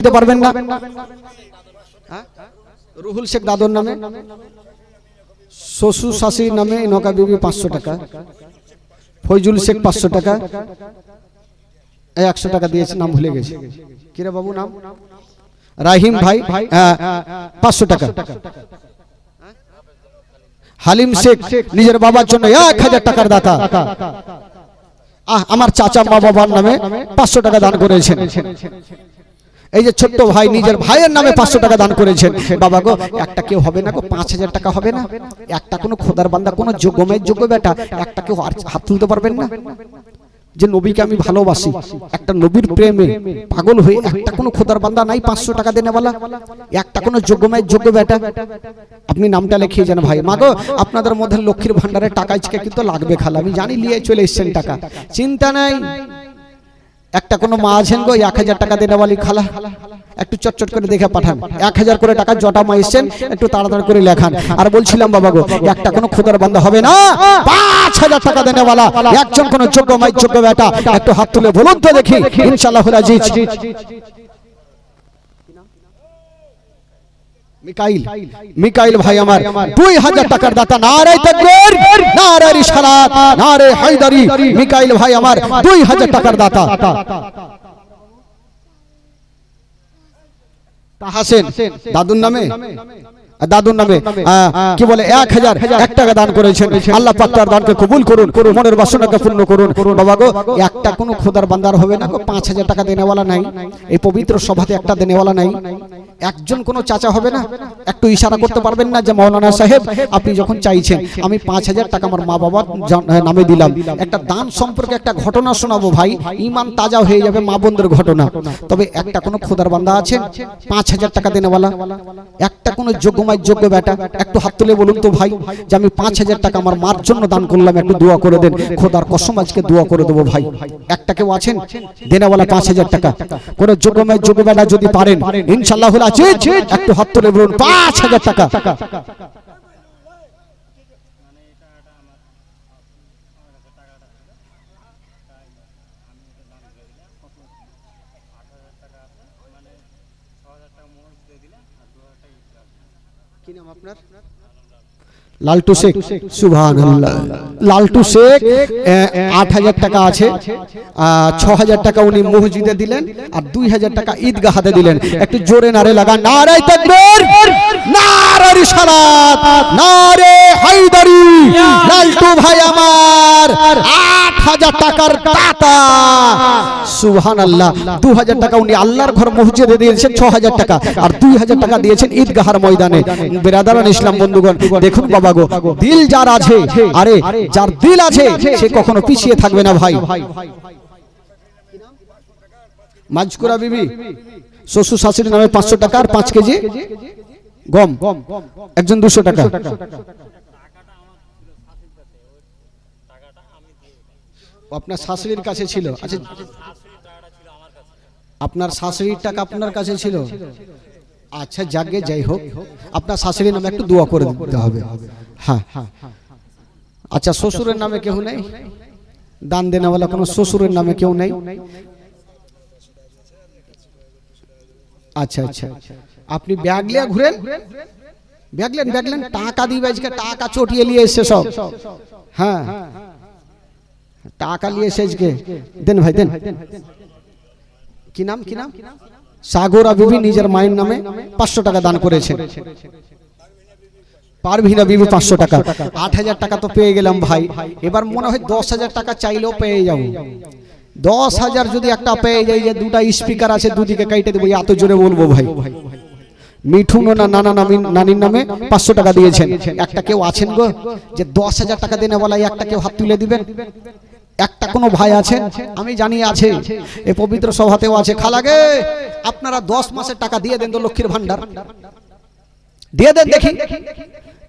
দিতে পারবেন না? রুহুল শেখ দাদুর নামে, শ্বশুর শাশুড়ির নামে নৌকা বিবি 500 টাকা, ফয়জুল শেখ 500 টাকা, 100 টাকা দিয়েছে, নাম ভুলে গেছে, কিরে বাবু নাম? রাহিম ভাই 500 টাকা। হালিম শেখ নিজের বাবার জন্য 1000 টাকার দাতা। আমার চাচা মা বাবার নামে 500 টাকা দান করেছেন। এই যে ছোট্ট ভাই নিজের ভাইয়ের নামে 500 টাকা দান করেছেন। বাবা গো, একটা কেউ হবে না গো, 5000 টাকা হবে না? একটা কোনো খোদার বান্দা, কোনো যোগ্যমের যোগ্য বেটা একটা কেউ হাত তুলতে পারবেন না? যে নবীকে আমি ভালোবাসি, একটা নবীর প্রেমে পাগল হয়ে একটা কোনো খোদার বান্দা নাই 500 টাকা দেনেওয়ালা? একটা কোনো যোগ্যমের যোগ্য বেটা? আপনি নামটা লিখিয়ে যান ভাই। মাগো, আপনাদের মধ্যে লক্ষ্মীর ভান্ডারের টাকা আজকে কিন্তু লাগবে খালা, আমি জানি নিয়ে চলে এসেছেন টাকা, চিন্তা নাই। একটা কোনো মা আছেন গো 1000 টাকা দেনেওয়ালি খালা, একটু চটচট করে দেখে পাঠান। 1000 করে টাকা জটা মা এসেছেন, একটু তাড়াতাড়ি করে লেখান। আর বলছিলাম বাবা গো, একটা কোনো খোদার বান্দা হবে না 5000 টাকা দেনেওয়ালা একজন কোনো যোগ্য মাই যোগ্য বেটা একটু হাত তুলে বলুন তো দেখি, ইনশাআল্লাহ আজিজ। মিকাইল ভাই আমার 2000 টাকার দাতা। নারে তাকবীর, নারে রিসালাত, নারে হায়দারি। মিকাইল ভাই আমার 2000 টাকার দাতা। তাহাসেন দাদুর নামে, দাদুর নামে কি বলে 1000 টাকা দান করেছেন। আল্লাহ পাক তার দানকে কবুল করুন, মনের বাসনাকে পূর্ণ করুন। বাবা গো, একটা কোনো খোদার বান্দার হবে না গো 5000 টাকা দেনেওয়ালা নাই? এই পবিত্র সভাতে একটা দেনেওয়ালা নাই? একজন কোনো চাচা হবে না? একটু ইশারা করতে পারবেন না যে মাওলানা সাহেব আপনি যখন চাইছেন আমি 5000 টাকা আমার মা বাবার নামে দিলাম? একটা দান সম্পর্কে একটা ঘটনা শোনাবো ভাই, ঈমান তাজা হয়ে যাবে, মা বোনদের ঘটনা। তবে একটা কোনো খোদার বান্দা আছেন 5000 টাকা দেনেওয়ালা? একটা কোনো যোগ্য বেটা একটু হাত তুলে বলুন তো ভাই, যে আমি 5000 টাকা আমার মার জন্য দান করলাম, একটু দোয়া করে দেন। খোদার কসম আজকে দোয়া করে দেবো ভাই। একটা কেউ আছেন দেনেওয়ালা 5000 টাকা? কোন যোগ্য বেটা যদি পারেন ইনশাআল্লাহ আজিজ একটু হাত তুলে বলুন 5000 টাকা। কি নাম আপনার? লালটু শেখ। সুবহানাল্লাহ। লালটু শেখ 8000 টাকা আছে, 6000 টাকা উনি মসজিদে দিলেন আর 2000 টাকা ঈদগাহতে দিলেন। একটু জোরে নারে লাগান, নারে তাকবীর, নারে রিসালাত, নারে হায়দারি। লালটু ভাই আমার 8000 টাকার দাতা। সুবহানাল্লাহ। 2000 টাকা উনি আল্লাহর ঘর মসজিদে দিয়েছেন, 6000 টাকা আর 2000 টাকা দিয়েছেন ঈদগাহর ময়দানে। বিরাদারান ইসলাম বন্ধুগণ, দেখুন বাবা গো, দিল যার আছে, আরে যার দিল আছে সে কখনো পিছিয়ে থাকবে না ভাই। মাজকুরা বিবি শ্বশুর শাশুড়ির নামে 500 টাকা আর 5 কেজি গম, একজন 200 টাকা। আপনার শাশুড়ির কাছে ছিল? আচ্ছা, আপনার শাশুড়ির টাকা আপনার কাছে ছিল? আচ্ছা যাকে যাই হোক, আপনার শাশুড়ির নামে একটু দোয়া করে দিতে হবে। হ্যাঁ, আচ্ছা শ্বশুরের নামে কেউ নেই দান দেনেওয়ালা? কোনো শ্বশুরের নামে কেউ নেই? আচ্ছা আচ্ছা, আপনি ব্যাগ লিয়ে ঘুরেন, ব্যাগলেন টাকা দিবে আজকে, টাকা চটিয়ে নিয়ে এসে সব। হ্যাঁ, টাকা নিয়ে এসে আজকে দেন ভাই দেন। কি নাম? সাগরা বিবি নিজের মায়ের নামে 500 টাকা দান করেছেন। পারভিনা বিবি 500 টাকা। 8000 টাকা তো পেয়ে গেলাম ভাই, এবার মনে হয় 10000 টাকা চাইলেও পেয়ে যাবো। 10000 যদি একটা পেয়ে যাই, যে দুটা স্পিকার আছে দুদিকে কাইটে দেবো, এত জোরে বলবো ভাই। মিঠুন না নানির নামে 500 টাকা দিয়েছেন। একটা কেউ আছেন গো যে 10000 টাকা দেনে বলা, একটা কেউ হাত তুলে দিবেন? একটা কোনো ভাই আছেন? আমি জানি আছে, এই পবিত্র সভাতেও আছে। খালাগে আপনারা 10 মাসের টাকা দিয়ে দেন তো, লক্ষ্মীর ভান্ডার দিয়ে দেন দেখি,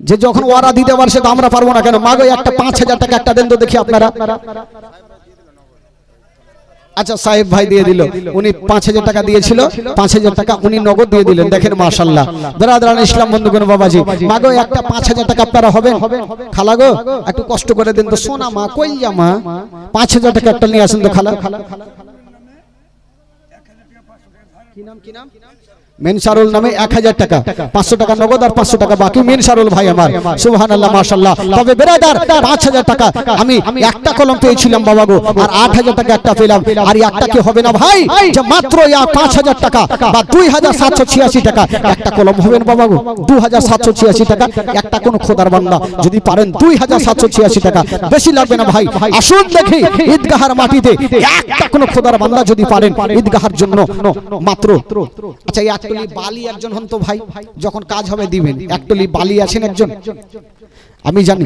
যে যখন ওরা দিতে পারছে তো আমরা পারবো না কেন? মাগো একটা 5000 টাকা একটা দেন তো দেখি আপনারা। আচ্ছা সাহেব ভাই দিয়ে দিল, উনি 5000 টাকা দিয়েছিল, 5000 টাকা উনি নগদ দিয়ে দিলেন। দেখেন মাশাআল্লাহ। বিরাদরান ইসলাম বন্ধুগণ, বাবাজি মাগো একটা 5000 টাকা আপনারা হবেন? খালা গো একটু কষ্ট করে দেন তো, সোনা মা কইয়া মা 5000 টাকা একটা নিয়ে আসেন তো খালা। কি মেনসারুল নামে 1000 টাকা, 500 টাকা নগদ আর 500 টাকা বাকি। মেনসারুল ভাই আমার, সুবহানাল্লাহ মাশাআল্লাহ। তবে বেরাদার 5000 টাকা আমি একটা কলম পেয়েছিলাম বাবা গো, আর 8000 টাকা একটা পেলাম। আর একটা কি হবে না ভাই, যে মাত্র 5000 টাকা বা 2786 টাকা একটা কলম হবে না বাবা গো। 2786 টাকা একটা কোন খোদার বান্দা যদি পারেন 2786 টাকা, বেশি লাগবে না ভাই। আসুন দেখি ঈদগাহের মাটিতে একটা কোন খোদার বান্দা যদি পারেন ঈদগাহের জন্য মাত্র, আচ্ছা একটলি বালি একজন হন তো ভাই, যখন কাজ হবে দিবেন। একটলি বালি আছেন একজন? আমি জানি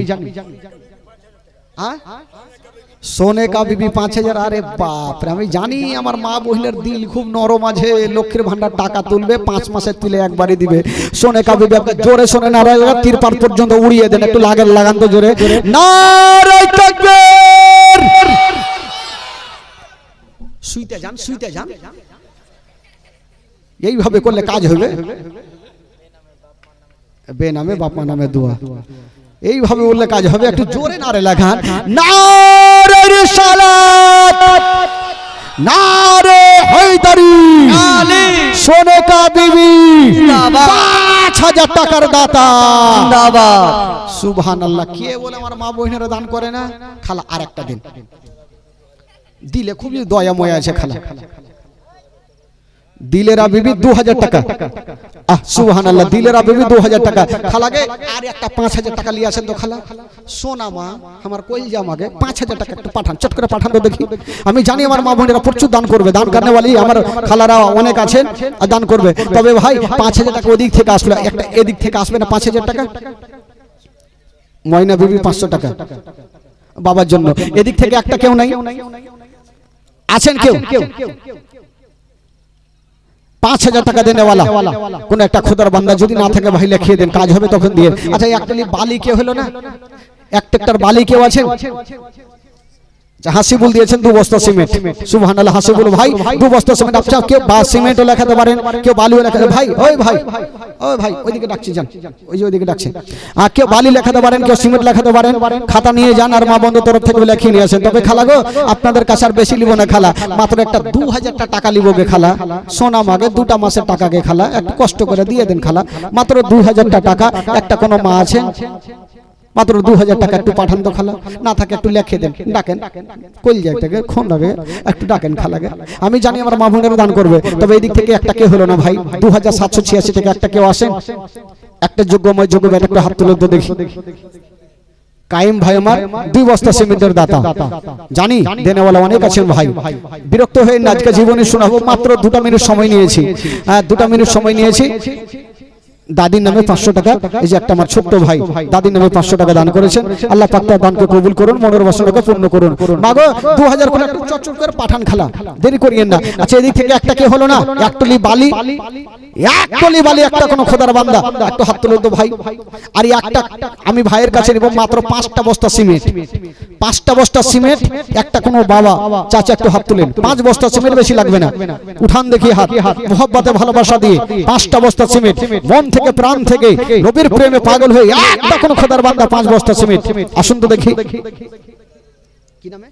সোনে কা বিবি 5000। আরে বাপ রে, আমি জানি আমার মা বহিনের দিল খুব নরম আছে, লক্ষ্মীর ভান্ডার টাকা তুলবে 5 মাসের তুলে একবারই দিবে। সোনে কা বিবি জোরে সোনে নারায় তিরপাল পর্যন্ত উড়িয়ে দেন, একটু লাগান তো জোরে নারায়ে তাকবীর। শুইতে যান, শুইতে যান, এইভাবে করলে কাজ হবে। বেনামে বাপ মা নামে দোয়া, এইভাবে বললে কাজ হবে। একটু জোরে নারে লাগান, নারে রিসালাত, নারে হায়দারি, সোনে কা বিবি 5000 টাকার দাতা, জিন্দাবাদ সুবহানাল্লাহ। কে বলে আমার মা বহিনেরা দান করে না? খালা আরেকটা দিন দিলে খুবই দয়াময় আছে খালা। দিলেরা বিবি 2000 টাকা, সুবহানাল্লাহ। দিলেরা বিবি 2000 টাকা খালাগে। আর একটা 5000 টাকা নিয়ে আসেন তো খালা। সোনা মা আমার কইলজা মাগে 5000 টাকা একটু পাঠান, চট করে পাঠান তো দেখি। আমি জানি আমার মা বোনেরা প্রচুর দান করবে, দান করনেওয়ালি আমার খালারা অনেক আছেন আর দান করবে। তবে ভাই 5000 টাকা ওদিক থেকে আসলো, একটা এদিক থেকে আসবে না 5000 টাকা। ময়না বিবি 500 টাকা বাবার জন্য, এদিক থেকে একটা কেউ নাই আছেন কেউ? 5000 টাকা দেনেওয়ালা কোন একটা খোদার বান্দা যদি না থাকে ভাই লিখিয়ে দেন, কাজ হবে তখন দিয়ে। আচ্ছা একটলি বালি কে হলো না? এক ট্রাক্টর বালি কেউ আছেন? হাসিবুল দিয়েছেন 2 বস্তা সিমেন্ট, সুবহানাল্লাহ। হাসিবুল ভাই 2 বস্তা সিমেন্ট। আচ্ছা কেউ বা সিমেন্টও লেখাতে পারেন, কেউ বালিও লেখাতে। ভাই ওই ভাই, ওই ভাই ওইদিকে ডাকছি যান, ওই যে ওইদিকে ডাকছে। আর কেউ বালি লেখাতে পারেন, কেউ সিমেন্ট লেখাতে পারেন, খাতা নিয়ে যান আর মা বন্ধুর তরফ থেকে লিখিয়ে নিয়ে আসেন। তবে খালা গো আপনাদের কাছে আর বেশি লিব না খালা, মাত্র একটা 2000 টাকা লিব গে খালা। সোনা মাগে 2টা মাসের টাকা গে খালা, একটু কষ্ট করে দিয়ে দেন খালা। মাত্র 2000 টাকা। একটা কোনো মা আছেন মাত্র 2000 টাকা একটু পাঠান তো খালা। না থাকে একটু লিখে দেন, ডাকেন কইল যায় থেকে খুন লাগে, একটু ডাকেন খালাগে। আমি জানি আমার মা বোনেরা দান করবে। তবে এই দিক থেকে একটা কে হলো না ভাই? 2786 টাকা একটা কেউ আসেন? একটা যোগ্যময় যোগ্য একটা হাত তুলে তো দেখি। কাইম ভাই আমার 2 বস্তা সিমেন্টের দাতা, জানি দেনেওয়ালা অনেক আছেন ভাই। বিরক্ত হয়ে না, আজকে জীবনে শোনাবো। মাত্র 2টা মিনিট সময় নিয়েছি, 2টা মিনিট সময় নিয়েছি। দাদির নামে 500 টাকা, এই যে একটা আমার ছোট্ট ভাই দাদির নামে 500 টাকা দান করেছেন। আল্লাহ পাক তার দানকে কবুল করুন, মনের বাসনাকে পূর্ণ করুন। মাগো 2000 করে একটু চটচট করে পাঠান খালা, দেরি করিয়েন না। আচ্ছা এদিক থেকে একটা কে হলো না? একটলি বালি, একটলি বালি একটা কোন খোদার বান্দা একটু হাত তুলে তো ভাই। আর একটা আমি ভাইয়ের কাছে নেব মাত্র 5টা বস্তা সিমেন্ট, 5টা বস্তা সিমেন্ট। একটা কোন বাবা চাচা একটু হাত তুলেন। 5 বস্তা সিমেন্ট, বেশি লাগবে না। উঠান দেখি হাত, মোহব্বতে ভালোবাসা দিয়ে 5টা বস্তা সিমেন্ট, মন থেকে প্রাণ থেকে নবীর প্রেমে পাগল হয়ে একটা কোন খোদার বান্দা 5 বস্তা সিমেন্ট। আসুন তো দেখি কি নামে?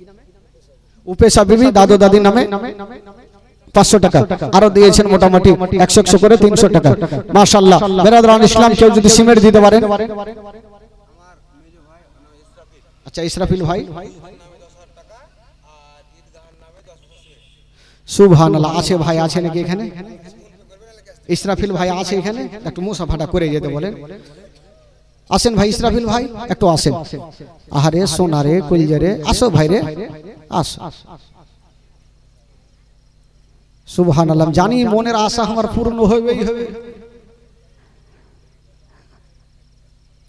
উপেশা বিবি দাদু দাদির নামে 500 টাকা। আরো দিয়েছেন মোটামুটি 100 করে 300 টাকা। মাশাআল্লাহ। বেরাদরান ইসলাম কেউ যদি সিমেন্ট দিতে পারেন। আচ্ছা ইসরাফিল ভাই, সুবহানাল্লাহ। আছে ভাই, আছে নাকি এখানে? ইসরাফিল ভাই আছে এখানে? একটু মুসাফাটা করে যেতে বলেন। আসেন ভাই ইসরাফিল ভাই, একটু আসেন। আহারে সোনারে কলিজারে, আসো ভাই রে, আসো। সুবহানাল্লাহ। জানি মনের আশা আমার পূর্ণ হবেই হবে।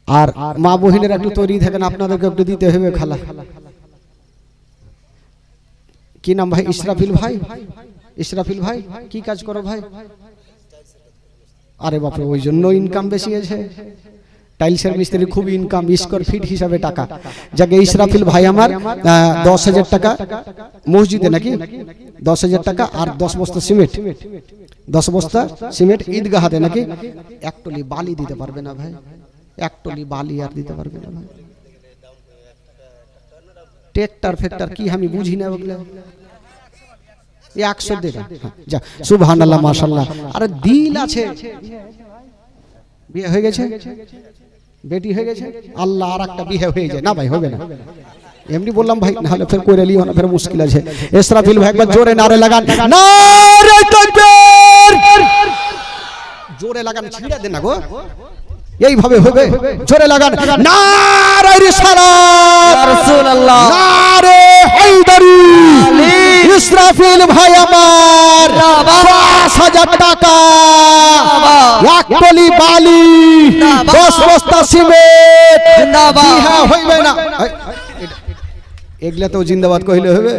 আর মা বহিনের একটু তৈরি থাকেন, আপনাদেরকে একটু দিতে হবে খালা। কি নাম ভাই? ইসরাফিল ভাই। ইসরাফিল ভাই কি কাজ করো ভাই? আরে বাপরে, ওই জন্য ইনকাম বেশি আছে। টাইলসের মিস্ত্রি খুব ইনকাম, স্কোয়ার ফিট হিসাবে টাকা। যাকে ইসরাফিল ভাই আমার 10,000 টাকা মসজিদে নাকি 10,000 টাকা আর 10 বস্তা সিমেন্ট, 10 বস্তা সিমেন্ট ঈদগাহাতে নাকি। একটলি বালি দিতে পারবে না ভাই? একটলি বালি আর দিতে পারবে না ভাই? ট্রেক্টর ফ্যাক্টর কি আমি বুঝি না ওগুলা। 100 দিন যা সুবহানাল্লাহ মাশাআল্লাহ। আরে দিল আছে, বিয়ে হয়ে গেছে, বেটি হয়ে গেছে, আল্লাহ আর একটা বিয়ে হয়ে যায় না ভাই, হবে না। এমনি বললাম ভাই, না হলে ফের করে লিও না, ফের মুশকিল আছে। ইসরাফিল ভাই একবার জোরে নারে লাগান, নারে তাকবীর, জোরে লাগান, ছিড়ে দেন না গো, এইভাবে হবে, জোরে লাগান, নারে রিসালাত ইয়া রাসূলুল্লাহ, নারে হায়দারি, ইসরাফিল ভাই আমার 5000 টাকা, এক টলি বালি, 10 বস্তা সিমেন্ট, জিন্দাবাদ হইবে না। এগুলা তো জিন্দাবাদ কইলে হবে,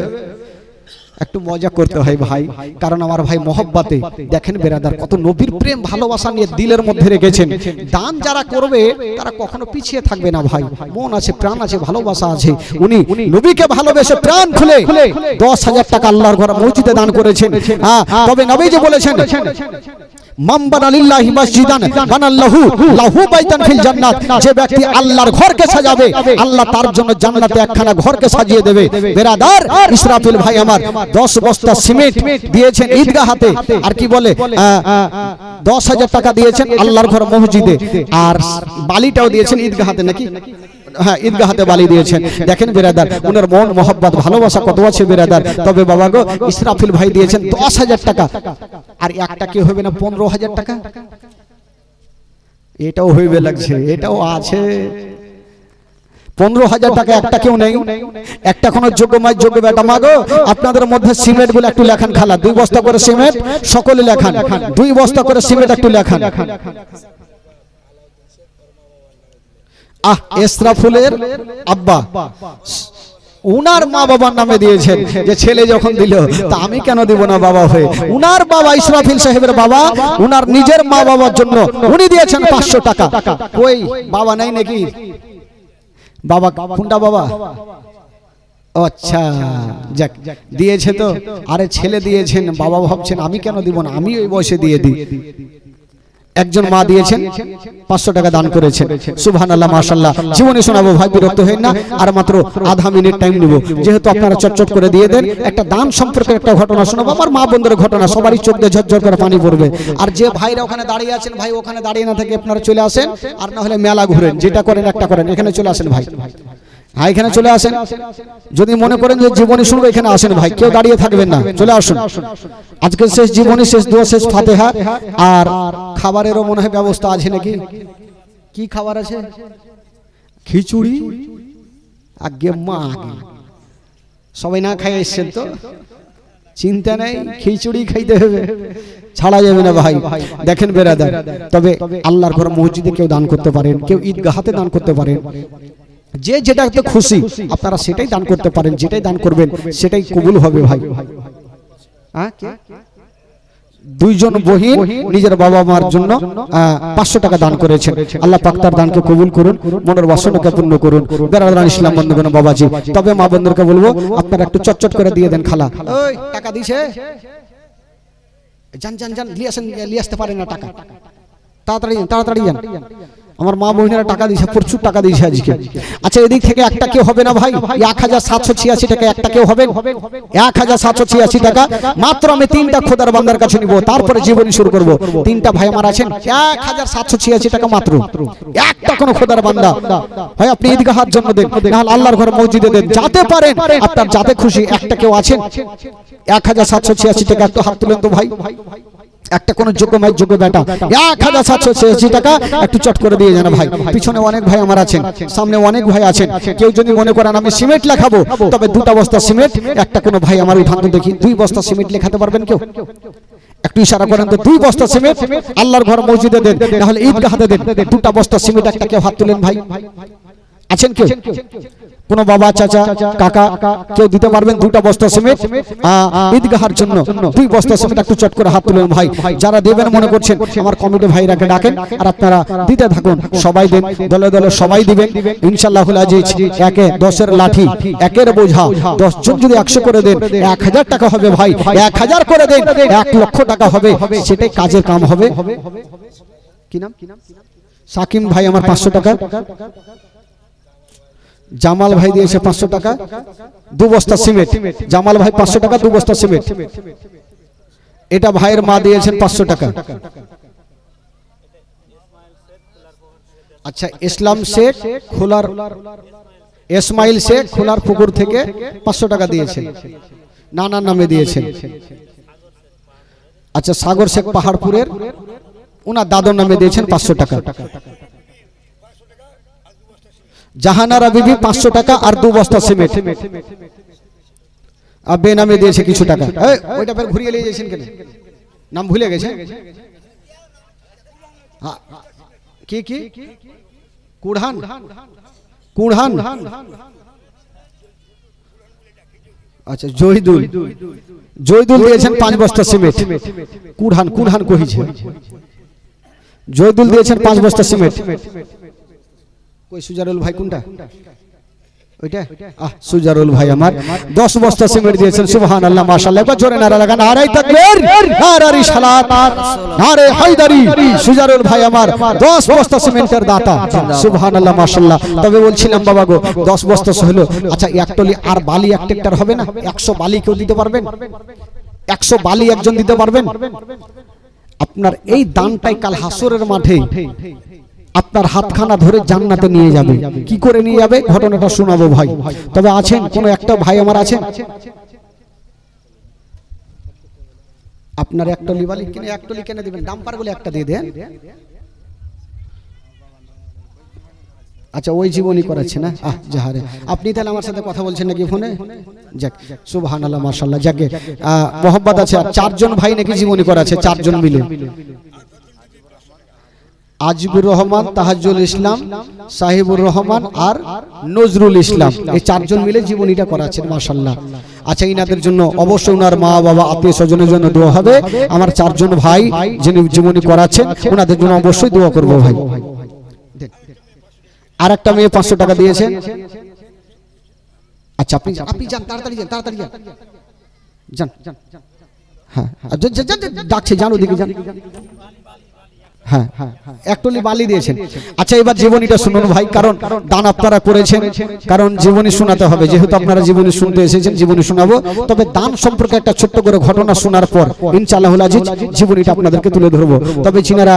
একটু মজা করতে হয় ভাই, কারণ আমার ভাই মহব্বতে দেখেন বেরাদার কত নবীর প্রেম ভালোবাসা নিয়ে দিলের মধ্যে রেখেছেন। দান যারা করবে তারা কখনো পিছিয়ে থাকবে না ভাই, মন আছে, প্রাণ আছে, ভালোবাসা আছে। উনি নবীকে ভালোবেসে প্রাণ খুলে 10,000 টাকা আল্লাহর ঘর মসজিদে দান করেছেন। তবে নবীজি বলেছেন, মান বানা লিল্লাহি মসজিদান বানাল্লাহু লাহু বাইতান ফিল জান্নাত, যে ব্যক্তি আল্লাহর ঘরকে সাজাবে আল্লাহ তার জন্য জান্নাতে একখানা ঘরকে সাজিয়ে দেবে। বেরাদার ইসরাফিল ভাই আমার 10 বস্তা সিমেন্ট দিয়েছেন ঈদগাহতে, আর কি বলে 10,000 টাকা দিয়েছেন আল্লাহর ঘর মসজিদে, আর বালিটাও দিয়েছেন ঈদগাহতে, নাকি? হ্যাঁ, ঈদগাহতে বালি দিয়েছেন। দেখেন বেরাদার ওনার মন মহব্বত ভালোবাসা কত আছে বেরাদার। তবে বাবা গো, ইসরাফিল ভাই দিয়েছেন 10,000 টাকা, আর একটা কি হবে না 15,000 টাকা, এটাও হইবে লাগছে, এটাও আছে। 15,000 টাকা একটা কেউ নেই, একটা কোনো যোগ্য মাই যোগ্য বেটা মাগো, আপনাদের মধ্যে সিমেন্ট গুলো একটু লেখান, খালা 2 বস্তা করে সিমেন্ট সকলে লেখান, 2 বস্তা করে সিমেন্ট একটু লেখান। ইসরাফিলের আব্বা উনার মা বাবার নামে দিয়েছেন, যে ছেলে যখন দিল তা আমি কেন দিব না বাবা হয়ে। উনার বাবা ইসরাফিল সাহেবের বাবা উনার নিজের মা বাবার জন্য উনি দিয়েছেন 500 টাকা। কই বাবা নাই নাকি? বাবা কোনটা বাবা? আচ্ছা যাক, দিয়েছে তো। আরে ছেলে দিয়েছেন, বাবা ভাবছেন আমি কেন দিব না, আমি ওই বয়সে দিয়ে দিই। একজন মা দিয়েছেন 500 টাকা দান করেছেন। সুবহানাল্লাহ মাশাআল্লাহ। জীবনে শোনাবো ভাই, বিরক্ত হই না, আর মাত্র আধা মিনিট টাইম নিব, যেহেতু আপনারা চটচট করে দিয়ে দেন। একটা দান সম্পর্কে একটা ঘটনা শোনাবো, আমার মা বোনদের ঘটনা, সবারই চোখ দিয়ে ঝরঝর করে পানি পড়বে। আর যে ভাইরা ওখানে দাঁড়িয়ে আছেন ভাই, ওখানে দাঁড়িয়ে না থেকে আপনারা চলে আসেন, আর না হলে মেলা ঘুরেন, যেটা করেন একটা করেন, এখানে চলে আসেন ভাই। হ্যাঁ, এখানে চলে আসেন। যদি মনে করেন যে জীবনী শুনবো, এখানে আসেন ভাই, কেউ দাঁড়িয়ে থাকবেন না, চলে আসুন। আজকে শেষ জীবনী, শেষ দোয়া, শেষ ফাতিহা। আর খাবারেরও মনে হয় ব্যবস্থা আছে নাকি? কি খাবার আছে? খিচুড়ি। আগে মা আগে সবাই না খাই এসছেন তো চিন্তা নেই, খিচুড়ি খাইতে হবে, ছাড়া যাবে না ভাই। দেখেন বেরাদার, তবে আল্লাহর ঘর মসজিদে কেউ দান করতে পারেন, কেউ ঈদগাহতে দান করতে পারেন, যে যেটাতে খুশি আপনারা সেটাই দান করতে পারেন, যেটাই দান করবেন সেটাই কবুল হবে ভাই। হ্যাঁ, 2 জন বহিন নিজের বাবা মার জন্য 500 টাকা দান করেছেন। আল্লাহ পাক তার দানকে কবুল করুন, মনের বাসনাকে পূর্ণ করুন। বেরাদার ইসলাম বন্ধুগণ বাবাজি, তবে মা বন্ধুদেরকে বলবো আপনারা একটু চটচট করে দিয়ে দেন। খালা ওই টাকা দিছে, যান যান যান, নিয়ে আসতে পারেন না টাকা, তাড়াতাড়ি তাড়াতাড়ি যান। আমার মা বোনেরা টাকা দিয়েছে, প্রচুর টাকা দিয়েছে আজকে। আচ্ছা, এদিক থেকে একটা কেউ হবে না ভাই? 1786 টাকা একটা কেউ হবেন? 1786 টাকা মাত্র। আমি 3টা খোদার বান্দার কাছে নিব, তারপরে জীবনী শুরু করব। 3টা ভাই আমার আছেন, 1786 টাকা মাত্র। একটা কোন খোদার বান্দা হয় আপনি ঈদগাহের জন্য দেন, নাহলে আল্লাহর ঘর মসজিদে দেন, যাতে পারেন আপনার যাতে খুশি। একটা কেউ আছেন 1786 টাকা, একটু হাত তুলেন তো ভাই। একটা কোন যোগ্য মাই যোগ্য বেটা 1786 টাকা একটু চট করে দিয়ে জানা ভাই। পিছনে অনেক ভাই আমার আছেন, সামনে অনেক ভাই আছেন। কেউ যদি মনে করেন আমি সিমেন্ট লেখাবো, তবে 2টা বস্তা সিমেন্ট, একটা কোন ভাই আমার ওই ধান দেখি 2 বস্তা সিমেন্ট লেখাতে পারবেন কেউ? একটু ইশারা করেন তো। 2 বস্তা সিমেন্ট আল্লাহর ঘর মসজিদে দেন, নাহলে ঈদগাহতে দেন। 2টা বস্তা সিমেন্ট একটা কেউ হাত তুলেন ভাই, আছেন কেউ? কোন বাবা চাচা কাকা কেউ দিতে পারবেন 2টা বস্তা সিমেন্ট ঈদগাহের জন্য? 2 বস্তা সিমেন্ট একটু চট করে হাত তুলেন ভাই। যারা দেবেন মনে করছেন আমার কমিটি ভাইরাকে ডাকেন, আর আপনারা দিতে থাকুন। সবাই দেন, দলে দলে সবাই দিবেন ইনশাআল্লাহুল আজিজ। 1 10-এর লাঠি, 1-এর বোঝা, 10 জন যদি 100 করে দেন 1000 টাকা হবে ভাই। 1000 করে দেন 1 লক্ষ টাকা হবে, সেটাই কাজের কাম হবে। কি নাম? সাকিম ভাই আমার 500 টাকা। জামাল ভাই দিয়েছে 500 টাকা 2 বস্তা সিমেন্ট। জামাল ভাই 500 টাকা 2 বস্তা সিমেন্ট। এটা ভাইয়ের মা দিয়েছেন 500 টাকা। আচ্ছা, ইসলাম শেখ খোলার, ইসমাইল শেখ খোলার পুকুর থেকে 500 টাকা দিয়েছেন, নানার নামে দিয়েছেন। আচ্ছা, সাগর শেখ পাহাড়পুরের, ওনার দাদুর নামে দিয়েছেন 500 টাকা। জাহানারা বিবি 500 টাকা আর 2 বস্তা সিমেন্ট। আর বেনামে দিয়েছে কিছু টাকা। ওইটা ফের ঘুরিয়ে নিয়ে যাচ্ছেন কেন? নাম ভুলে গেছে? কি কি কুড়হান, কুড়হান। আচ্ছা, জয়দুল, জয়দুল দিয়েছেন 5 বস্তা সিমেন্ট। কুড়হান, কুড়হান কহিছে। জয়দুল দিয়েছেন 5 বস্তা সিমেন্ট। কই সুজারুল ভাই কোনটা? ওইটা? সুজারুল ভাই আমার 10 বস্তা সিমেন্ট দিয়েছেন। সুবহানাল্লাহ, মাশাআল্লাহ। একবার জোরে নারা লাগান, নারে তাকবীর, নারে সালাত, নারে হায়দারি। সুজারুল ভাই আমার 10 বস্তা সিমেন্টের দাতা। সুবহানাল্লাহ, মাশাআল্লাহ। তবে বলছিলাম বাবা গো, 10 বস্তা হলো। আচ্ছা, এক টলি আর বালি এক ট্রাক্টর হবে না? 100 বালি কেউ দিতে পারবেন? 100 বালি একজন দিতে পারবেন? আপনার এই দানটাই কাল হাসরের মাঠে আপনার হাতখানা ধরে জান্নাতে নিয়ে যাবে। কি করে নিয়ে যাবে ঘটনাটা শোনাবো ভাই। তবে আছেন কোন একটা ভাই আমার আছেন? আপনার একটা লিবালি কিনে, এক টলি কেন দিবেন? ডাম্পার গুলো একটা দিয়ে দেন। আচ্ছা, ওই জীবনী করাচ্ছে না? যাহারে, আপনি তাহলে আমার সাথে কথা বলছেন নাকি ফোনে? যাক, সুবহানাল্লাহ, মাশাআল্লাহ। যাকে মোহাম্মদ আছে। আর 4 জন ভাই নাকি জীবনী করাচ্ছে, 4 জন মিলে। আজিবুর রহমান, তাহাজুল ইসলাম, সাহিবুর রহমান আর নজরুল ইসলাম, এই 4 জন মিলে জীবনীটা করাচ্ছেন, মাশাআল্লাহ। আচ্ছা, ইনাদের জন্য অবশ্যই ওনার মা বাবা আত্মীয় স্বজনের জন্য দোয়া হবে। আমার 4 জন ভাই যিনি জীবনী করাচ্ছেন ওনাদের জন্য অবশ্যই দোয়া করব ভাই। আর একটা মেয়ে 500 টাকা দিয়েছেন। আচ্ছা, আপনি যান, তাড়াতাড়ি যান, তাড়াতাড়ি যান, যান। হ্যাঁ, ডাকছে, যান ওদিকে যান। হ্যাঁ, এক টলি বালি দিয়েছেন। আচ্ছা, এবার জীবনীটা শুনুন ভাই, কারণ দান আপনারা করেছেন, কারণ জীবনী শোনাতে হবে। যেহেতু আপনারা জীবনী শুনতে এসেছেন, জীবনী শোনাবো। তবে দান সম্পর্কে একটা ছোট্ট করে ঘটনা শোনার পর ইনশাআল্লাহুল আজিজ জীবনীটা আপনাদেরকে তুলে ধরবো। তবে যিনারা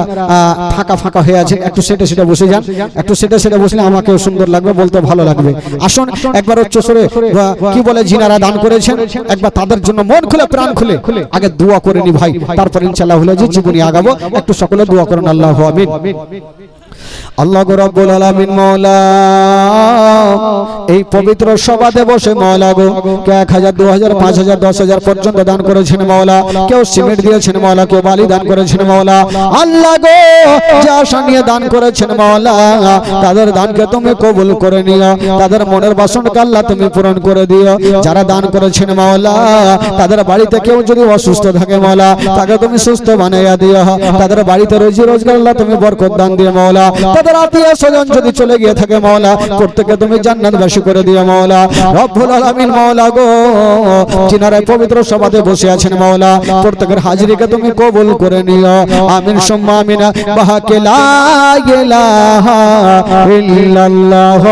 ফাঁকা ফাঁকা হয়ে আছেন, একটু সেটা বসে যান। একটু সেটা বসলে আমাকেও সুন্দর লাগবে, বলতে ভালো লাগবে। আসুন একবার উচ্চ স্বরে কি বলে যিনারা দান করেছেন, একবার তাদের জন্য মন খুলে প্রাণ খুলে আগে দোয়া করে নি ভাই, তারপর ইনশাআল্লাহুল আজিজ জীবনী আগাবো। একটু সকলে দোয়া করেন। আল্লাহু আমিন। আল্লাহ রাব্বুল আলামিন মওলা, এই পবিত্র সভাতে বসে মওলা গো, কে 1000, 2000, 5000, 10000 পর্যন্ত দান করেছেন মওলা। কেউ সিমেন্ট দিয়েছেন মওলা, কেউ বালি দান করেছেন মওলা। আল্লাহ গো, যা আশা নিয়ে দান করেছেন মওলা, তাদের দানকে তুমি কবুল করে নিও। তাদের মনের বাসনাকে আল্লাহ তুমি পূরণ করে দিও। যারা দান করেছেন মওলা, তাদের বাড়িতে কেউ যদি অসুস্থ থাকে মওলা, তাকে তুমি সুস্থ বানাইয়া দিও। তাদের বাড়িতে রুজি রোজগার আল্লাহ তুমি বরকত দান দিও মওলা। তাদের আত্মীয় স্বজন যদি চলে গিয়ে থাকে মওলা, প্রত্যেককে তুমি জান্নাতবাসী করে দিও মওলা। রব্বুল আলামিন মওলা গো, যিনারা পবিত্র সভাতে বসে আছেন মওলা, প্রত্যেকের হাজিরিকে তুমি কবুল করে নিও। আমিন সুম্মা আমিন। বাহাকে লা ইলাহা ইল্লাল্লাহ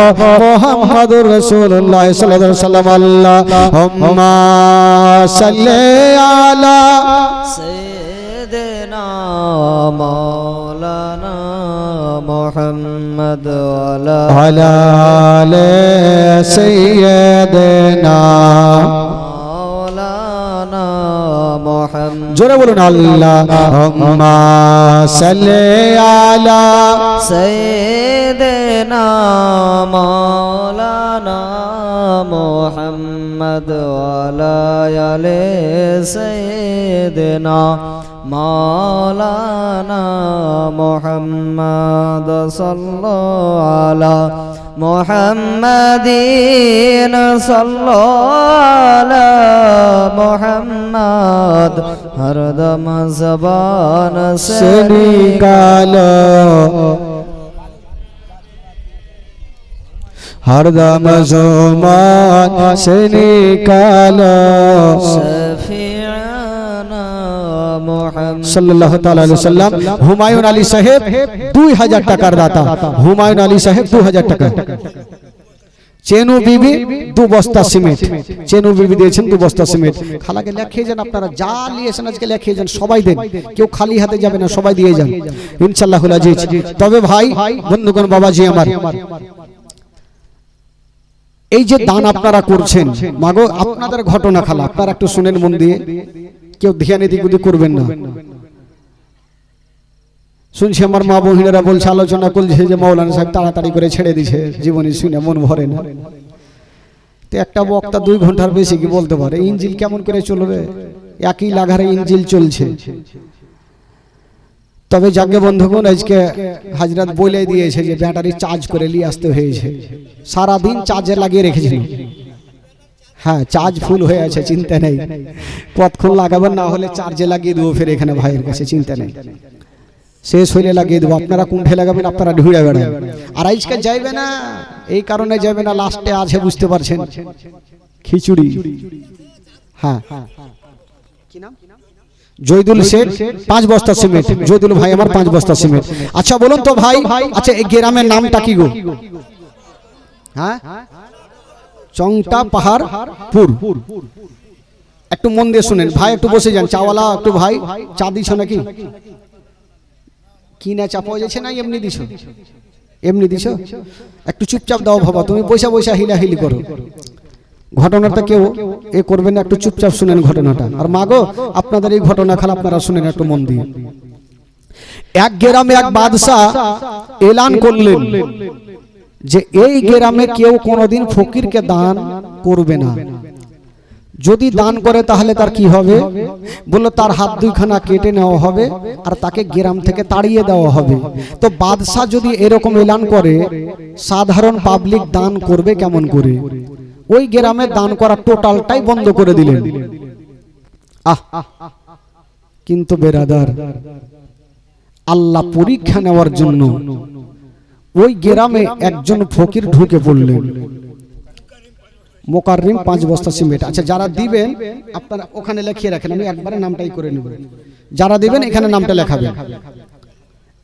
মুহাম্মাদুর রাসূলুল্লাহ সাল্লাল্লাহু আলাইহি ওয়াসাল্লাম। আল্লাহুম্মা সাল্লি আলা সাইয়্যিদিনা মাওলানা মুহাম্মদ ওয়া আলা আলি সাইয়্যিদিনা মাওলানা মুহাম্মদ। জোরে বলুন, আল্লাহুম্মা সাল্লি আলা সাইয়্যিদিনা মাওলানা মুহাম্মদ ওয়া আলা আলি সাইয়্যিদিনা মাওলানা মুহাম্মদ। সাল্লাল্লাহু আলা মুহাম্মাদিন, সাল্লাল্লাহু আলা মুহাম্মদ। হরদম জবান সে নিকালো, হরদম জবান সে নিকালো। সাল্লাল্লাহু তাআলা আলাইহি ওয়াসাল্লাম। হুমায়ুন আলী সাহেব 2000 টাকার দাতা। হুমায়ুন আলী সাহেব 2000 টাকা। চেনু বিবি 2 বস্তা সিমেন্ট, চেনু বিবি দিয়েছেন 2 বস্তা সিমেন্ট। খালাকে লেখিয়ে যান, আপনারা যা নিয়েছেন আজকে লেখিয়ে যান, সবাই দেন, কেউ খালি হাতে যাবে না, সবাই দিয়ে যান ইনশাআল্লাহুল আজিজ। তবে ভাই বন্ধুগণ, বাবাজি আমার, এই যে দান আপনারা করছেন, মাগো আপনাদের ঘটনা খালা আপনারা একটু শুনেন মন দিয়ে, কেউ ধ্যান এদিক ওদিক করবেন না। শুনছি আমার মা বহিনেরা বলছে, আলোচনা করছে যে মাওলানা সাহেব তাড়াতাড়ি করে ছেড়ে দিছে, জীবনী শুনে মন ভরে না। তো একটা বক্তা 2 ঘন্টার বেশি কি বলতে পারে? ইঞ্জিল কেমন করে চলবে? একই লাগারে ইঞ্জিল চলছে। তবে যাকে বন্ধুগণ, আজকে হাজরাত বলে দিয়েছে যে ব্যাটারি চার্জ করে নিয়ে আসতে হয়েছে, সারাদিন চার্জে লাগিয়ে রেখেছিল। হ্যাঁ, চার্জ ফুল হয়ে আছে, চিন্তা নেই, কতক্ষণ লাগাবেন, না হলে চার্জে লাগিয়ে দেবো ফের এখানে ভাইয়ের কাছে, চিন্তা নেই, শেষ হইলে লাগিয়ে দেবো। আপনারা কোনঠে লাগাবেন, আপনারা ঢুড়ে বেড়াবেন। আর আজকে যাইবে না, এই কারণে যাইবে না, লাস্টে আছে বুঝতে পারছেন, খিচুড়ি। হ্যাঁ, কি নাম? জয়দুল শেখ 5 বস্তা সিমেন্ট, জয়দুল ভাই আমার 5 বস্তা সিমেন্ট। আচ্ছা বলুন তো ভাই, আচ্ছা এই গ্রামের নামটা কি গো? হ্যাঁ, চংটা পাহাড়পুর। একটু মন দিয়ে শুনেন ভাই, একটু বসে যান। চাওয়ালা একটু ভাই, চা দিছ নাকি? কি না চা পাওয়া যাচ্ছে না এমনি দিছ? এমনি দিছ? একটু চুপচাপ দাও বাবা, তুমি পয়সা পয়সা হিলাহিলি করো, ঘটনাটা কেউ এ করবেন না, একটু চুপচাপ শুনেন ঘটনাটা। আর মাগো আপনাদের এই ঘটনা খালা আপনারা শুনেন একটু মন দিয়ে। এক গ্রামে এক বাদশা এলান করলেন যে এই গ্রামে কেউ কোনোদিন ফকিরকে দান করবে না, যদি দান করে তাহলে তার কি হবে? বললো তার হাত 2খানা কেটে নেওয়া হবে আর তাকে গ্রাম থেকে তাড়িয়ে দেওয়া হবে। তো বাদশা যদি এরকম এলান করে, সাধারণ পাবলিক দান করবে কেমন করে? ওই গ্রামে দান করা টোটালটাই বন্ধ করে দিলেন। কিন্তু বেরাদার, আল্লাহ পরীক্ষা নেওয়ার জন্য ওই গ্রামে একজন ফকির ঢুকে পড়লেন। মোকাররিম 5 বস্তা সিমেন্ট। আচ্ছা যারা দিবেন আপনারা ওখানে লিখিয়ে রাখেন, আমি একবারে নামটাই করে নেব। যারা দিবেন এখানে নামটা লেখাবেন।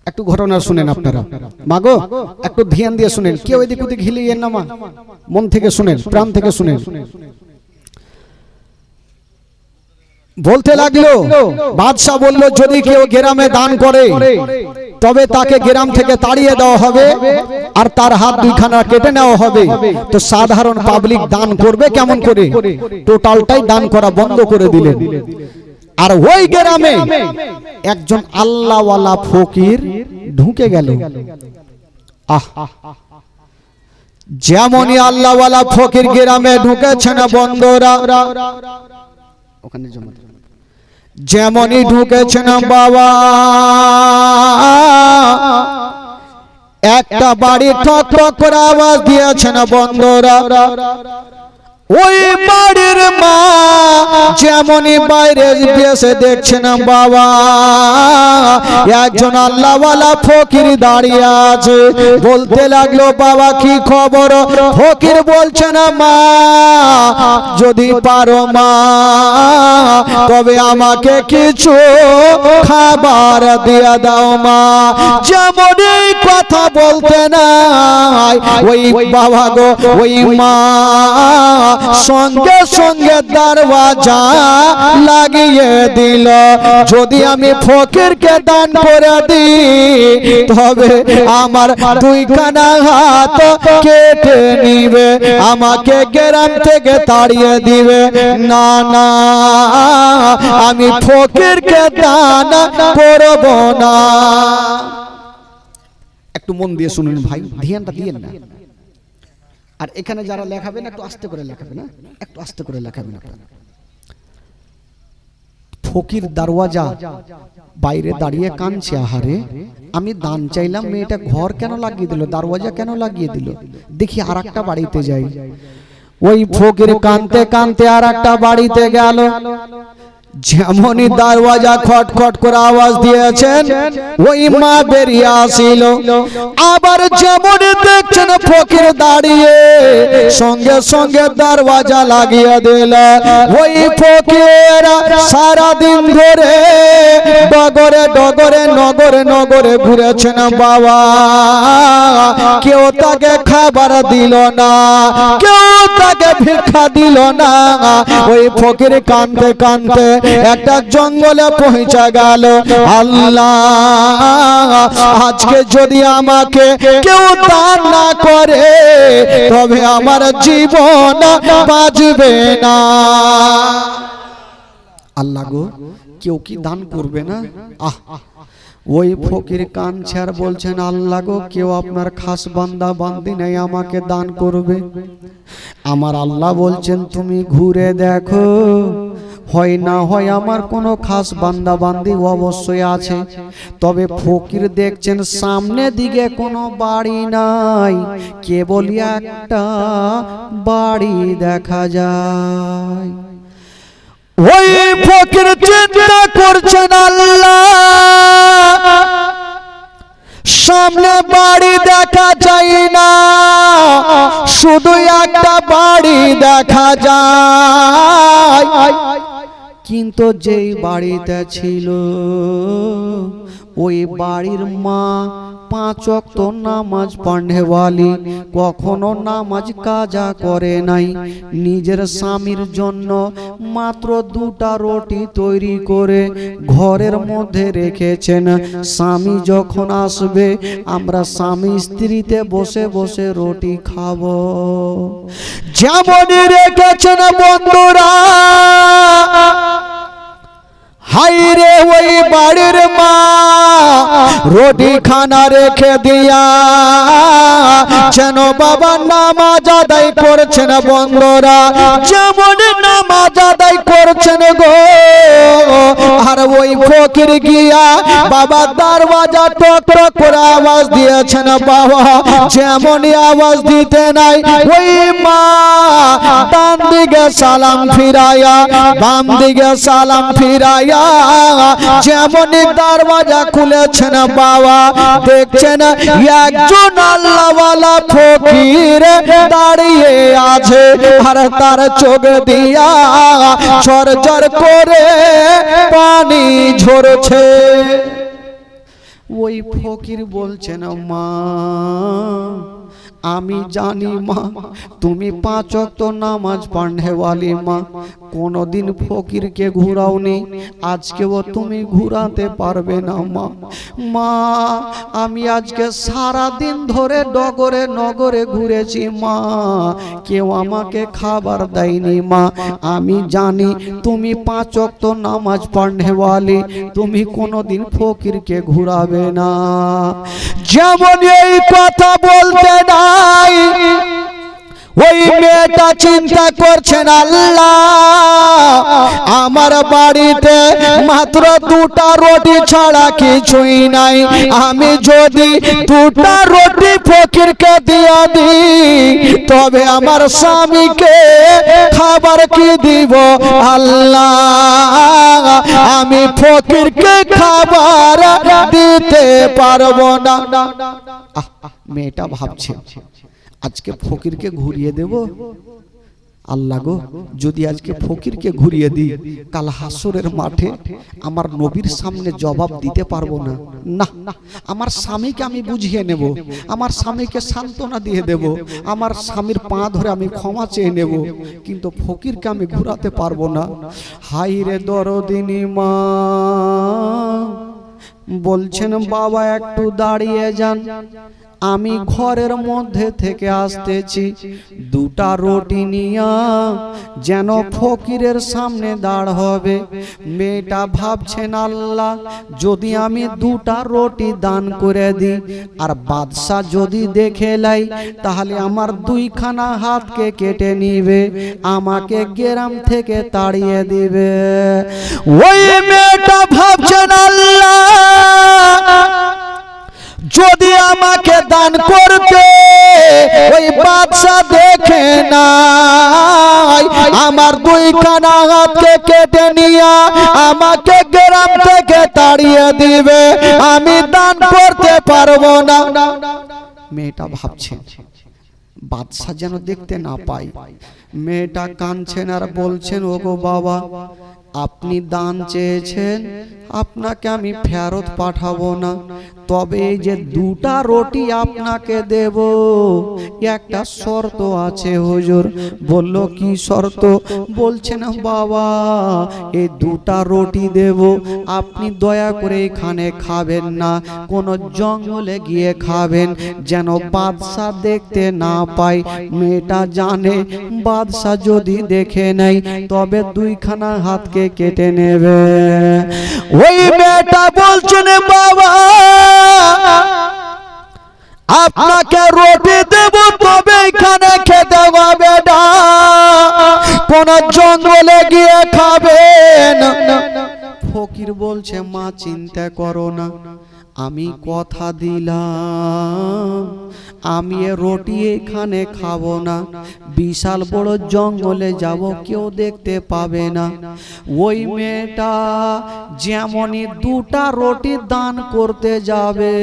একটু ঘটনা শুনেন আপনারা, মাগো একটু ধ্যান দিয়ে শুনেন, কেউ এদিক ওদিক হিলিয়েন না মা, মন থেকে শুনেন, প্রাণ থেকে শুনেন। বলতে লাগলো, বাদশা বলল যদি কেউ গ্রামে দান করে তবে তাকে গ্রাম থেকে তাড়িয়ে দেওয়া হবে আর তার হাত 2খানা কেটে নেওয়া হবে। তো সাধারণ পাবলিক দান করবে কেমন করে? টোটালটাই দান করা বন্ধ করে দিলেন। আর ওই গ্রামে একজন আল্লাহওয়ালা ফকির ঢুকে গেল। যেমনই আল্লাহওয়ালা ফকির গ্রামে ঢুকেছেন বন্ধুরা, ওখানে যেমনই ঢুকেছেন বাবা, একটা বাড়ি ঠক ঠক করে আওয়াজ দিয়েছেন বন্ধুরা। ওই বাড়ির মা যেমনই বাইরে এসে দেখছেন বাবা, একজন আল্লাহওয়ালা ফকির দাঁড়িয়ে আছে। বলতে লাগলো বাবা কি খবর? ফকির বলছেন মা যদি পারো মা তবে আমাকে কিছু খাবার দিয়ে দাও মা। যেমনই কথা বলতে নাই ওই বাবা গো, ওই মা সঙ্গে সঙ্গে দরওয়াজা লাগিয়ে দিল। যদি আমি ফকিরকে দান করে দিই তবে আমার 2খানা হাত কেটে নিবে, আমাকে গ্রাম থেকে তাড়িয়ে দিবে। না না, আমি ফকিরকে দান করব না। একটু মন দিয়ে শুনুন ভাই, ধ্যানটা দিয়েন না। আর এখানে যারা লেখাবেন একটু আস্তে করে লেখাবেন, একটু আস্তে করে লেখাবেন আপনারা। ফকির দরওয়াজা বাইরে দাঁড়িয়ে কাঁদছে, আহারে আমি দান চাইলাম, মেয়েটা ঘর কেন লাগিয়ে দিল, দরওয়াজা কেন লাগিয়ে দিল, দেখি আর একটা বাড়িতে যাই। ওই ফকির কাঁদতে কাঁদতে আর একটা বাড়িতে গেল। যেমনই দরওয়াজা খটখট করে আওয়াজ দিয়েছেন ওই মা বেরিয়ে আসিল। আবার যেমন দেখছেন ফকির দাঁড়িয়ে সঙ্গে সঙ্গে দরওয়াজা লাগিয়ে দিল। ওই ফকির সারা দিন ধরে ডগরে ডগরে নগরে নগরে ঘুরেছেন বাবা, কেউ তাকে খাবার দিল না, কেউ তাকে ভিক্ষা দিল না। ওই ফকির কাঁদতে কাঁদতে একটা জঙ্গলে পৌঁছে গেল। আল্লাহ, আজকে যদি আমাকে কেউ দান না করে তবে আমার জীবন বাঁচবে না। আল্লাহ গো, কেউ কি দান করবে না? ওই ফকির কাঁদছে আর বলছেন, আল্লাহ গো, কেউ আপনার খাস বান্দা বান্দি নেই আমাকে দান করবে। আমার আল্লাহ বলছেন, তুমি ঘুরে দেখো, হয় না হয় আমার কোনো খাস বান্দা বান্দি অবশ্যই আছে। তবে ফকির দেখছেন সামনে দিকে কোনো বাড়ি নাই, কেবল একটা বাড়ি দেখা যায়। ওই ফকির চিন্তা করছেন, আল্লাহ, সামনে বাড়ি দেখা যায় না, শুধু একটা বাড়ি দেখা যায়। কিন্তু যেই বাড়িতে ছিল ওই বাড়ির মা 5 ওয়াক্ত নামাজ পড়নেওয়ালি, কখনো নামাজ কাজা করে নাই। নিজের স্বামীর জন্য মাত্র 2টা রুটি তৈরি করে ঘরের মধ্যে রেখেছেন। স্বামী যখন আসবে আমরা স্বামী স্ত্রীতে বসে বসে রুটি খাবো। যেমনই রেখেছেন বন্ধুরা, হাইরে ওই বাড়ির মা রুটি খানা রেখে দিয়া যেন বাবা নামাজ আদায় করছেন। বন্ধুরা, যেমন নামাজ আদায় করছেন গো, আর ওই ফকির গিয়া বাবা দরওয়াজা টক টক করে আওয়াজ দিয়েছেন। বাবা যেমনই আওয়াজ দিতে নাই, ওই মা ডান দিকে সালাম ফিরাইয়া বাম দিকে সালাম ফিরাইয়া যেমনই দরওয়াজা খুলেছেন বাবা, দেখছেন একজন আল্লাহওয়ালা ফকির দাঁড়িয়ে আছে, আর তার চোখ দিয়া ঝরঝর করে পানি ঝরছে। ওই ফকির বলছেন, মা আমি জানি মা তুমি 5 ওয়াক্ত নামাজ পড়নেওয়ালি মা, কোনদিন ফকিরকে ঘুরাওনি, আজকেও তুমি ঘুরাতে পারবে না মা। মা আমি আজকে সারা দিন ধরে ডগরে নগরে ঘুরেছি মা, কেউ আমাকে খাবার দেয়নি মা। আমি জানি তুমি 5 ওয়াক্ত নামাজ পড়নেওয়ালি, তুমি কোনদিন ফকিরকে ঘুরাবে না। যেমন এই কথা বলতে নাই, ওই মেয়েটা চিন্তা করছেন, আল্লাহ আমার বাড়িতে মাত্র 2টা রুটি ছাড়া কিছুই নাই, আমি যদি 2টা রুটি ফকিরকে দিয়ে দিই তবে আমার স্বামীকে খাবার কি দিব? আল্লাহ আমি ফকিরকে খাবার দিতে পারবো না। মেয়েটা ভাবছে, আজকে ফকিরকে ঘুরিয়ে দেব। আল্লাহ গো, যদি আজকে ফকিরকে ঘুরিয়ে দিই কাল হাসরের মাঠে আমার নবীর সামনে জবাব দিতে পারবো না। না, আমার স্বামীকে আমি বুঝিয়ে নেব, আমার স্বামীকে সান্ত্বনা দিয়ে দেব, আমার স্বামীর পা ধরে আমি ক্ষমা চেয়ে নেব, কিন্তু ফকিরকে আমি ঘুরাতে পারবো না। হাই রে দরদিনী মা বলছেন, বাবা একটু দাঁড়িয়ে যান, আমি ঘরের মধ্যে থেকে আসতেছি, 2টা রুটি নিয়া যেন ফকিরের সামনে দাঁড় হবে। মেয়েটা ভাবছেন, আল্লাহ যদি আমি 2টা রুটি দান করে দিই আর বাদশা যদি দেখে লাই তাহলে আমার 2খানা হাতকে কেটে নিবে, আমাকে গ্রাম থেকে তাড়িয়ে দিবে। ওই মেয়েটা ভাবছেন, আল্লাহ যদি আমাকে দান করতে ওই বাদশা দেখে না, আমার 2খানা হাতকে কেটে নিয়া দিবে, আমি দান করতে পারবো না। মেয়েটা ভাবছে বাদশা যেন দেখতে না পায়। মেয়েটা কাঁদছেন আর বলছেন, ওগো বাবা, আপনি দান চেয়েছেন, আপনাকে আমি ফেরত পাঠাবো না, তবে এই যে দুটা রুটি আপনাকে দেব, একটা শর্ত আছে হুজুর। বলল কি শর্ত? বলছেন বাবা, এই দুটা রুটি দেব, আপনি দয়া করে এখানে খাবেন না, কোন জঙ্গলে গিয়ে খাবেন, যেন বাদশা দেখতে না পায়। মেয়েটা জানে বাদশা যদি দেখে নেয় তবে দুইখানা হাতকে কেটে নেবে। ওই মেয়েটা বলছেন, বাবা আপনাকে রুটি দেব, তবে এখানে খেতে হবে না, কোন জঙ্গলে গিয়ে খাবেন। ফকির বলছে, মা চিন্তা করো না, আমি কথা দিলাম আমি এ রুটি এখানে খাবো না, বিশাল বড় জঙ্গলে যাব, কেউ দেখতে পাবে না। ওই মেয়েটা যেমনই দুটা রুটি দান করতে যাবে,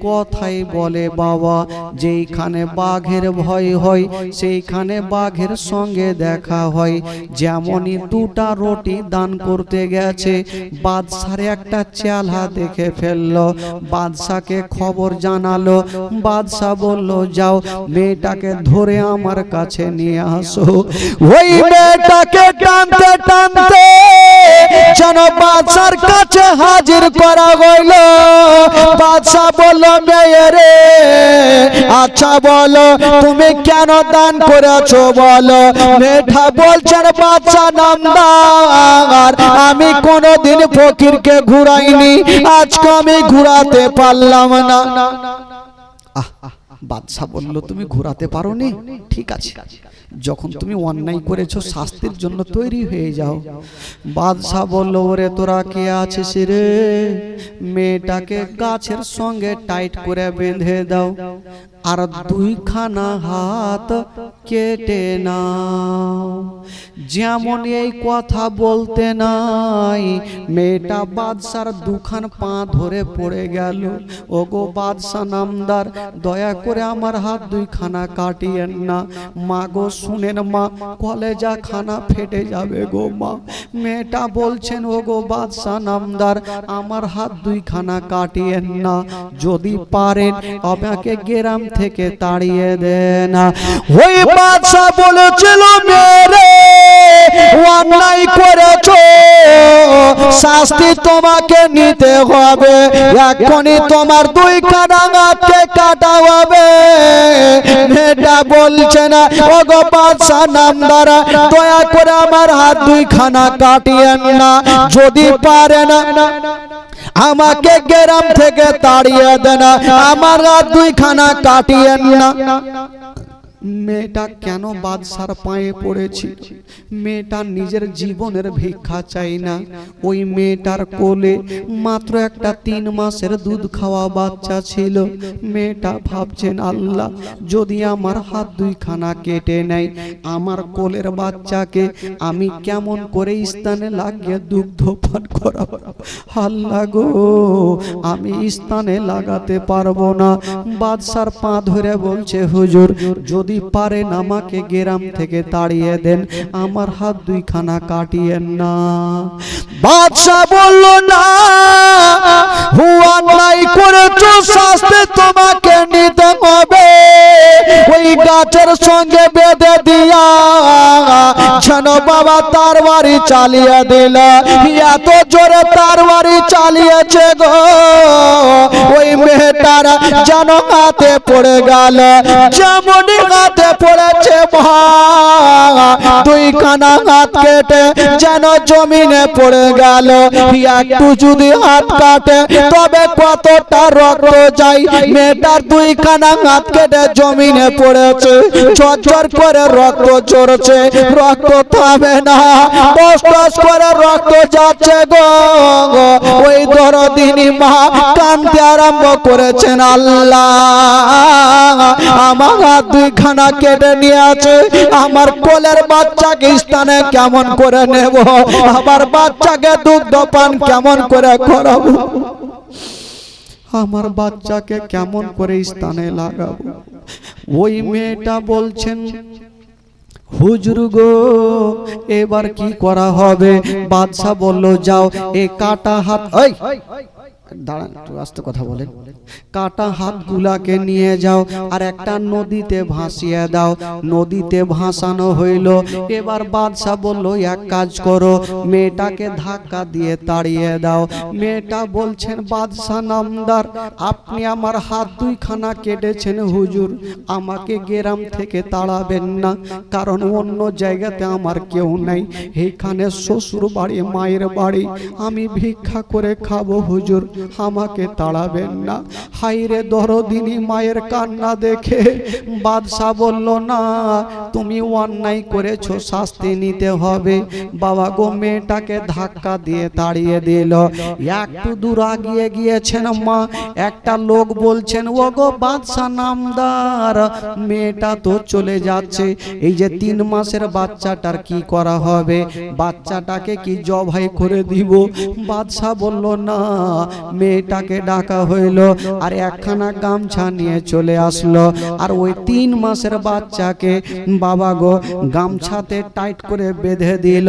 কথাই বলে বাবা, যেইখানে বাঘের ভয় হয় সেইখানে বাঘের সঙ্গে দেখা হয়। যেমনই দুটা রুটি দান করতে গেছে, বাদশার একটা চেলা দেখে ফেললো, বাদশাকে খবর জানালো। বাদশা বলল, যাও মেয়েটাকে ধরে আমার কাছে নিয়ে আসো। ওই মেয়েটাকে টানতে টানতে যেন বাদশার কাছে হাজির করা হইল। বাদশা বলল, মেয়ে রে, আচ্ছা বলো তুমি কেন দান করেছো বলো। মেয়েটা বলছেন, বাদশা নামদার, আমি কোনোদিন ফকিরকে ঘুরাইনি, আজকে আমি ঘুরাতে পারলাম না। বাদশা বলল, তুমি ঘুরাতে পারোনি, ঠিক আছে, যখন তুমি অন্যায় করেছো শাস্তির জন্য তৈরি হয়ে যাও। বাদশা বলল, ওরে তোরা কে আছিস রে, মেয়েটাকে গাছের সঙ্গে টাইট করে বেঁধে দাও, আর দুইখানা হাত কেটে নাও। যেমন এই কথা বলতে নাই, মেয়েটা বাদশার দুখান পা ধরে পড়ে গেল। ওগো বাদশা নামদার, দয়া করে আমার হাত দুইখানা কাটিয়েন না। মা গো শুনেন মা, কলেজা খানা ফেটে যাবে গো মা। মেয়েটা বলছেন, ওগো বাদশা নামদার, আমার হাত দুইখানা কাটিয়েন না, যদি পারেন আমাকে গ্রাম থেকে তাড়িয়ে দেন। ওই বাদশা বলেছিল, মেরে অন্যায় করেছো, শাস্তি তোমাকে নিতে হবে, এখনই তোমার দুইখানা হাতকে কাটা হবে। মেয়েটা বলছে না, ওগো বাদশা নামদার, দয়া করে আমার হাত দুইখানা কাটিয়েন না, যদি পারেন আমাকে গ্রাম থেকে তাড়িয়ে দেন, আমার হাত দুইখানা কাটিয়েন না। মেয়েটা কেন বাদশার পায়ে পড়েছিল? মেয়েটা নিজের জীবনের ভিক্ষা চাই না। ওই মেয়েটার কোলে মাত্র একটা 3 মাসের দুধ খাওয়া বাচ্চা ছিল। মেয়েটা ভাবছেন, আল্লাহ যদি আমার হাত দুইখানা কেটে নেয়, আমার কোলের বাচ্চাকে আমি কেমন করে স্থানে লাগিয়ে দুগ্ধ পান করাবো। আল্লাহ গো, আমি স্থানে লাগাতে পারবো না। বাদশার পা ধরে বলছে, হুজুর যদি পারেন আমাকে গ্রাম থেকে তাড়িয়ে দেন, আমার হাত দুইখানা কাটিয়েন না। বাদশা বলল, না, অন্যায় করেছো, শাস্তি তোমাকে নিতে হবে। ওই গাছের সঙ্গে বেঁধে দিয়া যেন বাবা তার বাড়ি চালিয়ে দিল। এত জোরে তার বাড়ি চালিয়েছে গো, ওই মেয়েটার যেন হাতে পড়ে গেল। যেমন হাতে পড়েছে দুইখানা হাত কেটে যেন জমিনে পড়ে গেল। একটু যদি হাত কাটে তবে কতটা রক্ত যায়। মেয়েটার দুইখানা হাত কেটে জমিনে পড়েছে, ঝরঝর করে রক্ত ঝরছে, রক্ত থামে না, টস করে রক্ত যাচ্ছে গো। ওই দরদিনী মা কাঁদতে আরম্ভ করেছেন, আল্লাহ আমার হাত দুইখানা কেটে নিয়েছে, আমার কোলের বাচ্চাকে স্থানে কেমন করে নেব, আমার বাচ্চাকে দুগ্ধ পান কেমন করে করাবো, আমার বাচ্চাকে কেমন করে স্থানে লাগাবো। ওই মেয়েটা বলছেন, হুজুর গো এবার কি করা হবে? বাদশা বলল, যাও এই কাটা হাত, ওই দাঁড়ান একটু আস্তে কথা বলেন, কাটা হাতগুলাকে নিয়ে যাও আর একটা নদীতে ভাসিয়ে দাও। নদীতে ভাসানো হইল। এবার বাদশা বলল, এক কাজ করো, মেয়েটাকে ধাক্কা দিয়ে তাড়িয়ে দাও। মেয়েটা বলছেন, বাদশা নামদার, আপনি আমার হাত দুইখানা কেটেছেন হুজুর, আমাকে গ্রাম থেকে তাড়াবেন না, কারণ অন্য জায়গাতে আমার কেউ নাই, এখানে শ্বশুর বাড়ি মায়ের বাড়ি, আমি ভিক্ষা করে খাবো হুজুর, আমাকে তাড়াবেন না। হাইরে দরদিনী মায়ের কান্না দেখে বাদশা বলল, না তুমি অন্যায় করেছো, শাস্তি নিতে হবে। বাবা গো মেয়েটাকে ধাক্কা দিয়ে তাড়িয়ে দিল। একটু দূর আগিয়ে গিয়েছেন মা, একটা লোক বলছেন, ও গো বাদশা নামদার, মেয়েটা তো চলে যাচ্ছে, এই যে 3 মাসের বাচ্চাটার কি করা হবে? বাচ্চাটাকে কি জবাই করে দিব? বাদশা বলল, না। মেয়েটাকে ডাকা হইল আর একখানা গামছা নিয়ে চলে আসলো, আর ওই 3 মাসের বাচ্চাকে বাবা গো গামছাতে টাইট করে বেঁধে দিল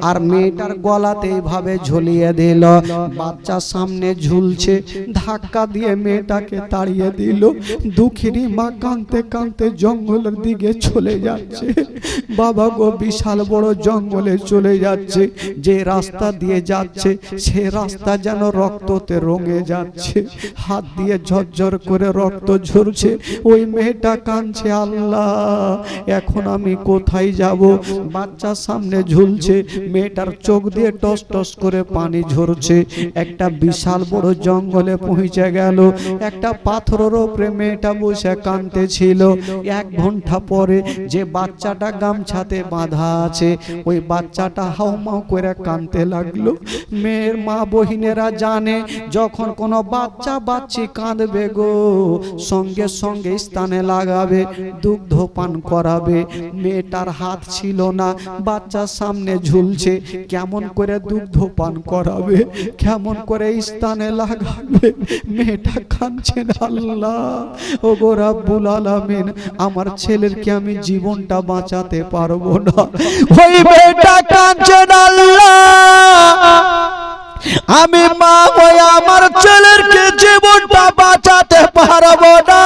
আর মেয়েটার গলাতে এইভাবে ঝুলিয়ে দিল। বাচ্চা সামনে ঝুলছে, ধাক্কা দিয়ে মেয়েটাকে তাড়িয়ে দিল। দুঃখিনী মা কাঁদতে কাঁদতে জঙ্গলের দিকে চলে যাচ্ছে। বাবা গো বিশাল বড় জঙ্গলে চলে যাচ্ছে, যে রাস্তা দিয়ে যাচ্ছে সে রাস্তা যেন রক্ততে রঙে যাচ্ছে, হাত দিয়ে ঝরঝর করে রক্ত ঝরছে। ওই মেয়েটা কাঁদছে, আল্লাহ এখন আমি কোথায় যাব? বাচ্চা সামনে ঝুলছে, মেয়েটার চোখ দিয়ে টস টস করে পানি ঝরছে। একটা বিশাল বড় জঙ্গলে পৌঁছে গেল। একটা পাথরের উপরে মেয়েটা বসে কাঁদতেছিল। 1 ঘন্টা পরে যে বাচ্চাটা গামছাতে বাঁধা আছে, ওই বাচ্চাটা হাউমাউ করে কাঁদতে লাগলো। মেয়ের মা বহিনেরা জানে, যখন কোনো বাচ্চা বাচ্চি কাঁদবে গো, সঙ্গে সঙ্গে স্থানে লাগাবে, দুগ্ধ পান করাবে। মেয়েটার হাত ছিল না, বাচ্চার সামনে ঝুলছে, কেমন করে দুগ্ধ পান করাবে, কেমন করে স্থানে লাগাবে? মেয়েটা কাঁদছে, আল্লাহ ও গো রাব্বুল আলামিন, আমার ছেলের কি আমি জীবনটা বাঁচাতে পারবো না? ওই মেয়েটা কাঁদছে, আল্লাহ আমি মা হয়ে আমার ছেলেরকে জীবনটা বাঁচাতে পারবো না।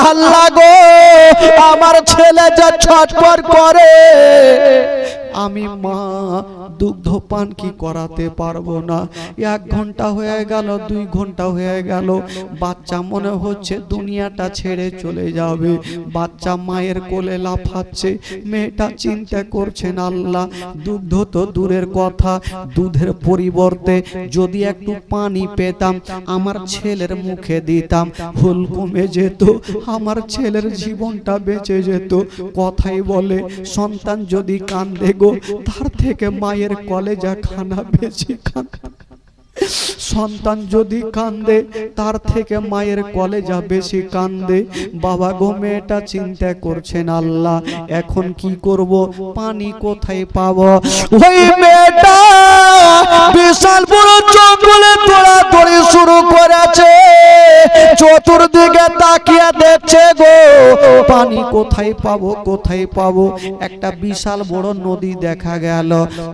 আল্লাহ গো আমার ছেলে যা ছটফট করে, আমি মা দুগ্ধ পান কি করাতে পারবো না। 1 ঘন্টা হয়ে গেল, 2 ঘন্টা হয়ে গেল, বাচ্চা মনে হচ্ছে দুনিয়াটা ছেড়ে চলে যাবে। বাচ্চা মায়ের কোলে লাফাচ্ছে। মেয়েটা চিন্তা করছেন, আল্লাহ দুগ্ধ তো দূরের কথা, দুধের পরিবর্তে যদি একটু পানি পেতাম, আমার ছেলের মুখে দিতাম, হুল কমে যেত, আমার ছেলের জীবনটা বেঁচে যেত। কথাই বলে, সন্তান যদি কান্দে গো, তার থেকে মায়ের কলেজা খানা বেশি কাঁদে। সন্তান যদি কান্দে, তার থেকে মায়ের কলেজা বেশি কান্দে। বাবা গো মেয়েটা চিন্তা করছেন, আল্লাহ এখন কি করব, পানি কোথায় পাবো? ওই মেয়েটা বিশাল বড় জঙ্গলে দৌড়াদৌড়ি শুরু করেছে। চতুর্দিকে তাকিয়ে দেখছে গো, পানি কোথায় পাবো, কোথায় পাবো? একটা বিশাল বড় নদী দেখা গেল,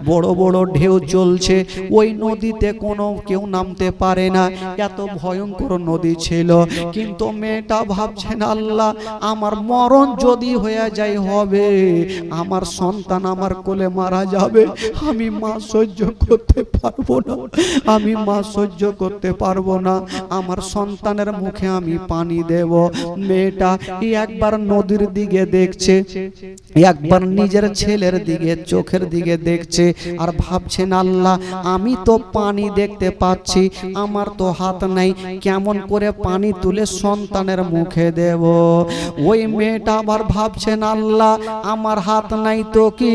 বড় বড় ঢেউ চলছে। ওই নদীতে কোনো কেউ নামতে পারে না, এত ভয়ঙ্কর নদী ছিল। কিন্তু মেয়েটা ভাবছেন, আল্লাহ আমার মরণ যদি হয়ে যায় হবে, আমার সন্তান আমার কোলে মারা যাবে, আমি মা সহ্য করতে পারবো না, আমি মা সহ্য করতে পারবো না, আমার সন্তানের মুখে আমি পানি দেব। মেয়েটা একবার নদীর দিকে দেখছে, একবার নিজের ছেলের দিকে চোখের দিকে দেখছে আর ভাবছেন আল্লাহ আমি তো পানি দেখতে পাচ্ছি, আমার তো হাত নাই, কেমন করে পানি তুলে সন্তানের মুখে দেব। ওই মেয়েটা আবার ভাবছেন আল্লাহ আমার হাত নাই তো কি,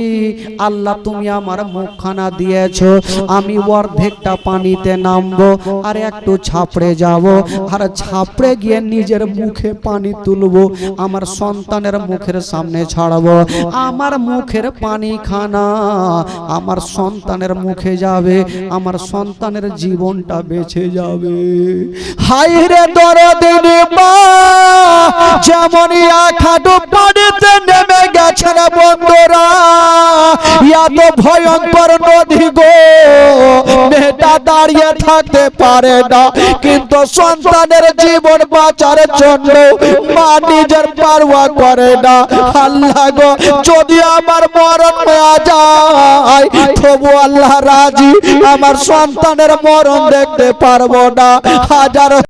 আল্লাহ তুমি আমার মুখখানা দিয়েছো, আমি অর্ধেকটা পানিতে নামবো আর একটু ছাপড়ে যাব, আর ছাপড়ে গিয়ে নিজের মুখে পানি তুলবো, আমার সন্তানের মুখের সামনে ছাড়বো, আমার মুখের পানি খানা আমার সন্তানের মুখে যাবে, আমার সন্তানের জীবনটা বেঁচে যাবে। হায়রে দরদিনী মা যেমন এক হাঁটু পানিতে নেমে গেছেন বন্ধুরা, এত ভয়ঙ্কর নদী গো, মেয়েটা দাঁড়িয়ে থাকতে পারে না, কিন্তু সন্তানের জীবন বাঁচার জন্য মা নিজের পারওয়া করে না। আল্লাহ গো যদি আমার মরণ হয়ে যায় তবু আল্লাহ রাজি, আমার সন্তানের মরণ দেখতে পারবো না। হাজার